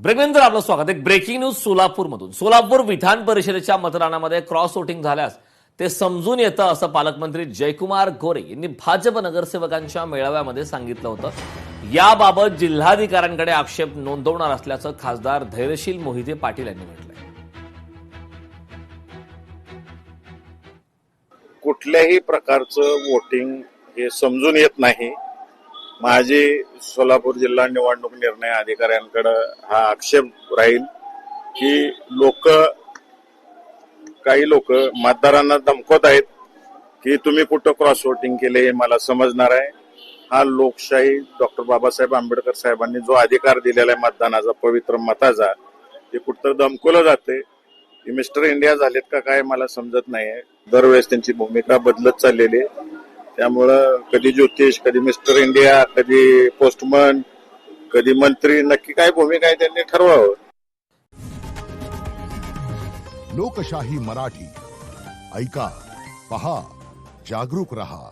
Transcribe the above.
ब्रेकनंतर आपलं स्वागत. एक ब्रेकिंग न्यूज सोलापूरमधून. सोलापूर विधान परिषदेच्या मतदानामध्ये क्रॉस वोटिंग झाल्यास ते समजून येतं असं पालकमंत्री जयकुमार गोरे यांनी भाजप नगरसेवकांच्या मेळाव्यामध्ये सांगितलं होतं. याबाबत जिल्हाधिकाऱ्यांकडे आक्षेप नोंदवणार असल्याचं खासदार धैर्यशील मोहिते पाटील यांनी म्हटलंय. कुठल्याही प्रकारचं वोटिंग हे समजून येत नाही. माझी सोलापूर जिल्हा निवडणूक निर्णय अधिकाऱ्यांकडे हा आक्षेप राहील की काही लोक मतदारांना धमकवत आहेत की तुम्ही कुठं क्रॉस वोटिंग केले मला समजणार आहे. हा लोकशाही डॉक्टर बाबासाहेब आंबेडकर साहेबांनी जो अधिकार दिलेला आहे मतदानाचा, पवित्र मताचा, ते कुठं धमकवलं जाते. हे मिस्टर इंडिया झालेत का काय मला समजत नाही. दरवेळेस त्यांची भूमिका बदलत चाललेली आहे. त्यामुळं कधी ज्योतिष, कधी मिस्टर इंडिया, कधी पोस्टमन, कधी मंत्री, नक्की काय भूमिका आहे त्यांनी ठरवावं. लोकशाही मराठी ऐका, पहा, जागरूक रहा.